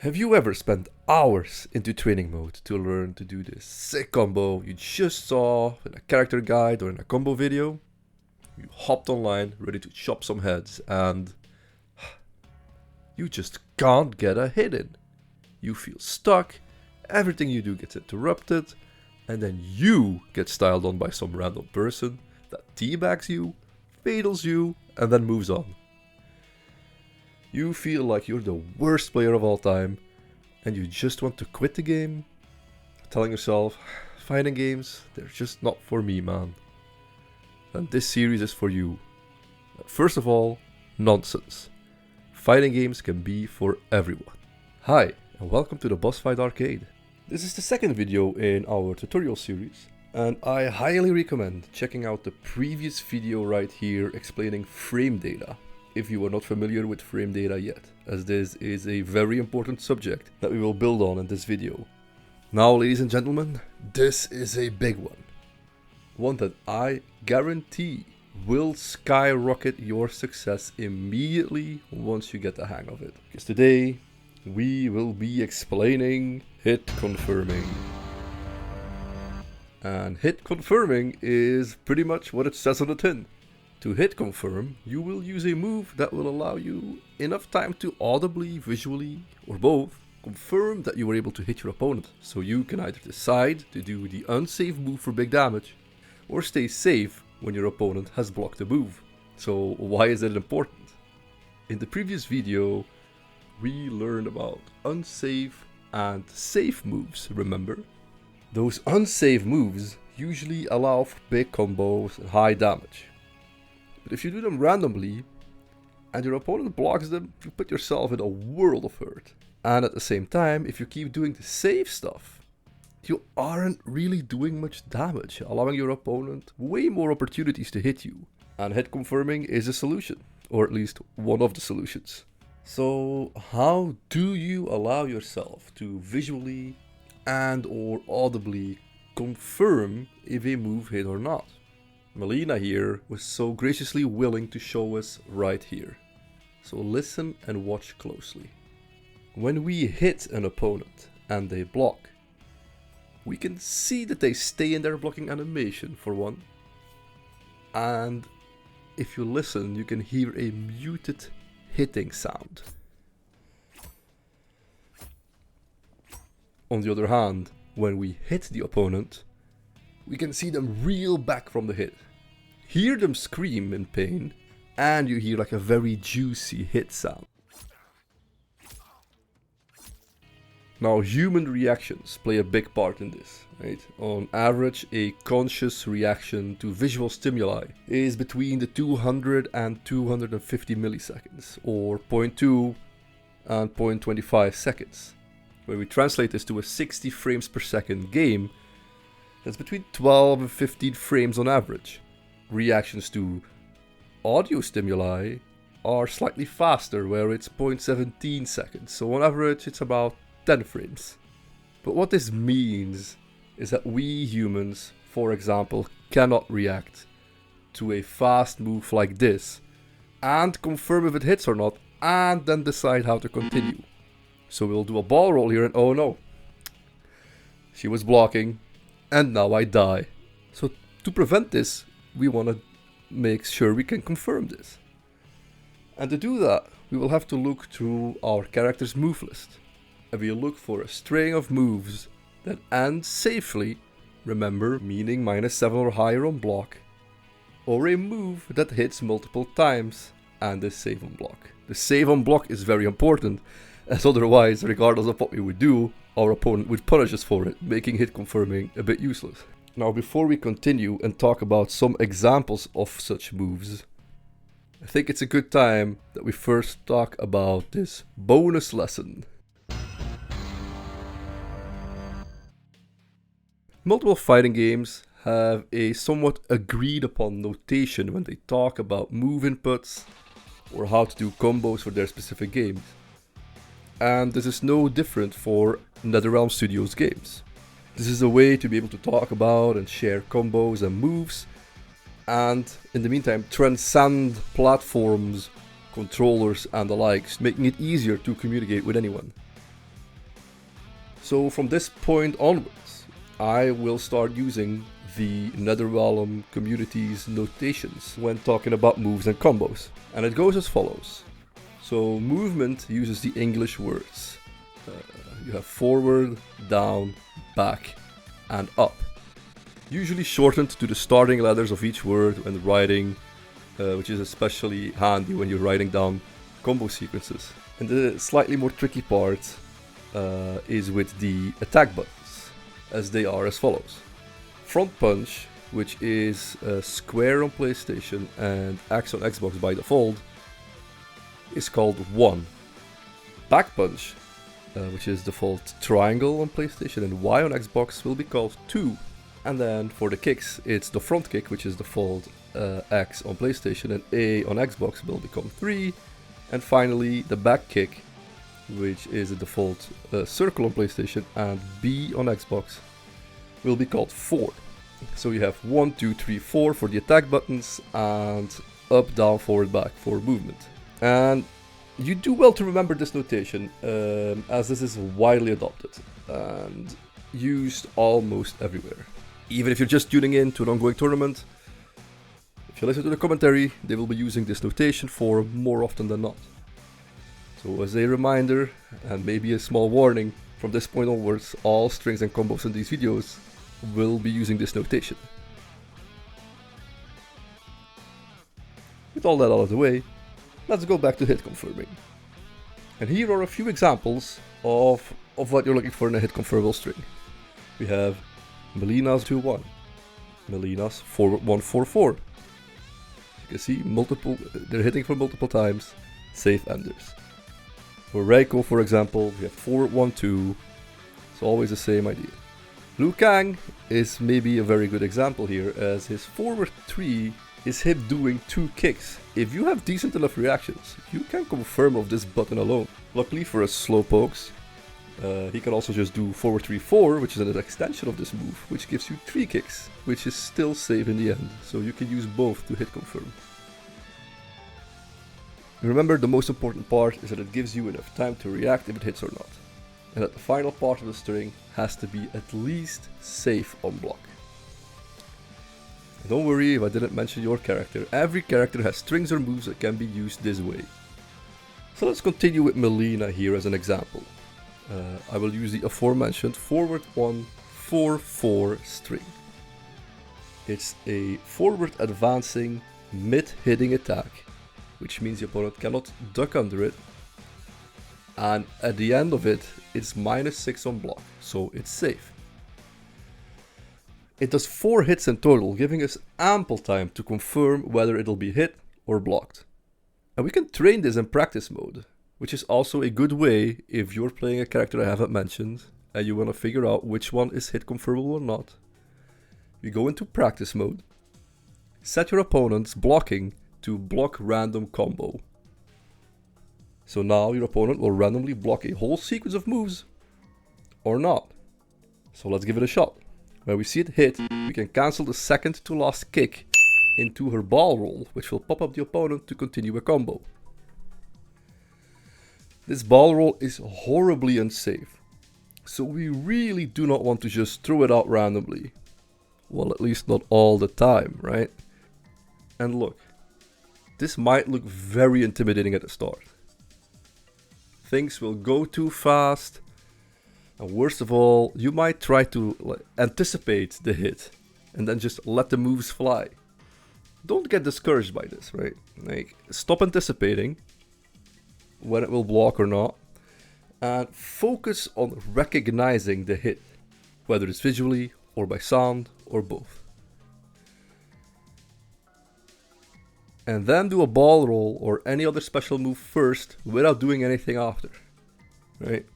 Have you ever spent hours into training mode to learn to do this sick combo you just saw in a character guide or in a combo video? You hopped online ready to chop some heads and you just can't get a hit in. You feel stuck, everything you do gets interrupted, and then you get styled on by some random person that teabags you, fatals you, and then moves on. You feel like you're the worst player of all time, and you just want to quit the game, telling yourself, fighting games, they're just not for me, man. And this series is for you. First of all, nonsense. Fighting games can be for everyone. Hi, and welcome to the Bossfight arcade. This is the second video in our tutorial series, and I highly recommend checking out the previous video right here explaining frame data, if you are not familiar with frame data yet, as this is a very important subject that we will build on in this video. Now, ladies and gentlemen, this is a big one. One that I guarantee will skyrocket your success immediately once you get the hang of it. Because today, we will be explaining hit confirming. And hit confirming is pretty much what it says on the tin. To hit confirm, you will use a move that will allow you enough time to audibly, visually, or both, confirm that you were able to hit your opponent. So you can either decide to do the unsafe move for big damage, or stay safe when your opponent has blocked the move. So why is it important? In the previous video, we learned about unsafe and safe moves, remember? Those unsafe moves usually allow for big combos and high damage. But if you do them randomly, and your opponent blocks them, you put yourself in a world of hurt. And at the same time, if you keep doing the safe stuff, you aren't really doing much damage, allowing your opponent way more opportunities to hit you. And hit confirming is a solution, or at least one of the solutions. So how do you allow yourself to visually and or audibly confirm if a move hit or not? Melina here was so graciously willing to show us right here. So listen and watch closely. When we hit an opponent and they block, we can see that they stay in their blocking animation for one. And if you listen, you can hear a muted hitting sound. On the other hand, when we hit the opponent, we can see them reel back from the hit, hear them scream in pain, and you hear like a very juicy hit sound. Now, human reactions play a big part in this, right? On average, a conscious reaction to visual stimuli is between the 200 and 250 milliseconds, or 0.2 and 0.25 seconds. When we translate this to a 60 frames per second game, that's between 12 and 15 frames on average. Reactions to audio stimuli are slightly faster, where it's 0.17 seconds, so on average it's about 10 frames. But what this means is that we humans, for example, cannot react to a fast move like this and confirm if it hits or not, and then decide how to continue. So we'll do a ball roll here and oh no, she was blocking, and now I die. So to prevent this, we want to make sure we can confirm this. And to do that, we will have to look through our character's move list. And we look for a string of moves that end safely, remember, meaning -7 or higher on block, or a move that hits multiple times and is safe on block. The save on block is very important, as otherwise, regardless of what we would do, our opponent would punish us for it, making hit confirming a bit useless. Now, before we continue and talk about some examples of such moves, I think it's a good time that we first talk about this bonus lesson. Multiple fighting games have a somewhat agreed upon notation when they talk about move inputs or how to do combos for their specific games. And this is no different for NetherRealm Studios games. This is a way to be able to talk about and share combos and moves, and in the meantime transcend platforms, controllers and the likes, making it easier to communicate with anyone. So from this point onwards, I will start using the NetherRealm community's notations when talking about moves and combos. And it goes as follows. So movement uses the English words. You have forward, down, back, and up. Usually shortened to the starting letters of each word when writing, which is especially handy when you're writing down combo sequences. And the slightly more tricky part is with the attack buttons, as they are as follows. Front punch, which is square on PlayStation and X on Xbox by default, is called 1. Back punch, which is default triangle on PlayStation and Y on Xbox, will be called 2. And then for the kicks, it's the front kick, which is default X on PlayStation and A on Xbox, will become 3. And finally, the back kick, which is a default circle on PlayStation and B on Xbox, will be called 4. So you have 1, 2, 3, 4 for the attack buttons and up, down, forward, back for movement. And you do well to remember this notation, as this is widely adopted and used almost everywhere. Even if you're just tuning in to an ongoing tournament, if you listen to the commentary, they will be using this notation for more often than not. So as a reminder, and maybe a small warning, from this point onwards, all strings and combos in these videos will be using this notation. With all that out of the way, let's go back to hit confirming. And here are a few examples of what you're looking for in a hit confirmable string. We have Melina's 2-1, Melina's forward 1-4-4. You can see they're hitting for multiple times, safe enders. For Reiko, for example, we have forward 1-2, it's always the same idea. Liu Kang is maybe a very good example here, as his forward 3 is him doing 2 kicks. If you have decent enough reactions, you can confirm of this button alone. Luckily for us slowpokes, he can also just do forward 3-4, which is an extension of this move, which gives you 3 kicks, which is still safe in the end, so you can use both to hit confirm. Remember, the most important part is that it gives you enough time to react if it hits or not, and that the final part of the string has to be at least safe on block. And don't worry if I didn't mention your character, every character has strings or moves that can be used this way. So let's continue with Melina here as an example. I will use the aforementioned forward 1-4-4 string. It's a forward advancing mid hitting attack, which means the opponent cannot duck under it, and at the end of it, it's -6 on block, so it's safe. It does 4 hits in total, giving us ample time to confirm whether it'll be hit or blocked. And we can train this in practice mode, which is also a good way if you're playing a character I haven't mentioned and you want to figure out which one is hit confirmable or not. You go into practice mode, set your opponent's blocking to block random combo. So now your opponent will randomly block a whole sequence of moves or not. So let's give it a shot. When we see it hit, we can cancel the second to last kick into her ball roll, which will pop up the opponent to continue a combo. This ball roll is horribly unsafe, so we really do not want to just throw it out randomly. Well, at least not all the time, right? And look, this might look very intimidating at the start. Things will go too fast, and worst of all, you might try to anticipate the hit and then just let the moves fly. Don't get discouraged by this, right? Stop anticipating when it will block or not, and focus on recognizing the hit, whether it's visually or by sound or both. And then do a ball roll or any other special move first without doing anything after, right?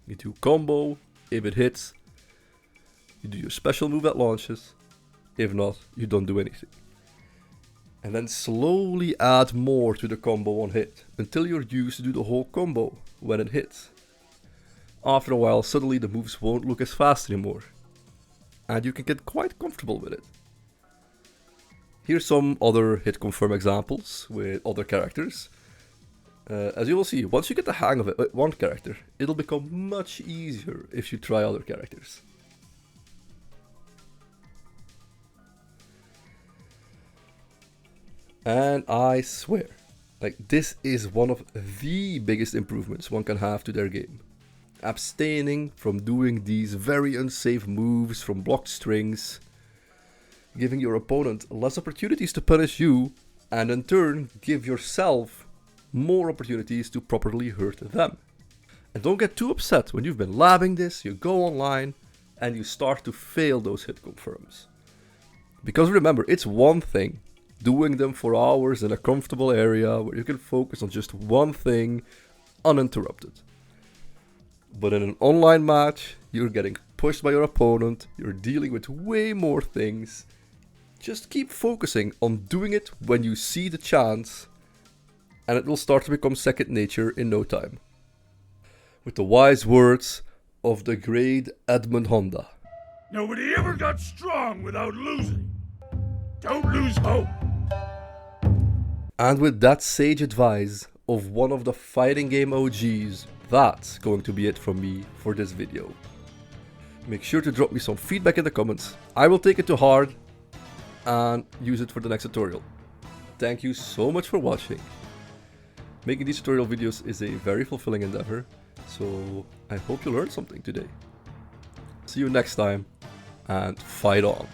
You do combo, if it hits, you do your special move that launches, if not, you don't do anything. And then slowly add more to the combo on hit, until you're used to do the whole combo when it hits. After a while, suddenly the moves won't look as fast anymore, and you can get quite comfortable with it. Here's some other hit confirm examples with other characters. As you will see, once you get the hang of it with one character, it'll become much easier if you try other characters. And I swear, like, this is one of the biggest improvements one can have to their game. Abstaining from doing these very unsafe moves from blocked strings, giving your opponent less opportunities to punish you, and in turn give yourself more opportunities to properly hurt them. And don't get too upset when you've been labbing this, you go online, and you start to fail those hit confirms. Because remember, it's one thing doing them for hours in a comfortable area where you can focus on just one thing uninterrupted. But in an online match, you're getting pushed by your opponent, you're dealing with way more things. Just keep focusing on doing it when you see the chance, and it will start to become second nature in no time. With the wise words of the great Edmund Honda. Nobody ever got strong without losing. Don't lose hope. And with that sage advice of one of the fighting game OGs, that's going to be it from me for this video. Make sure to drop me some feedback in the comments. I will take it to heart and use it for the next tutorial. Thank you so much for watching. Making these tutorial videos is a very fulfilling endeavor, so I hope you learned something today. See you next time, and fight on!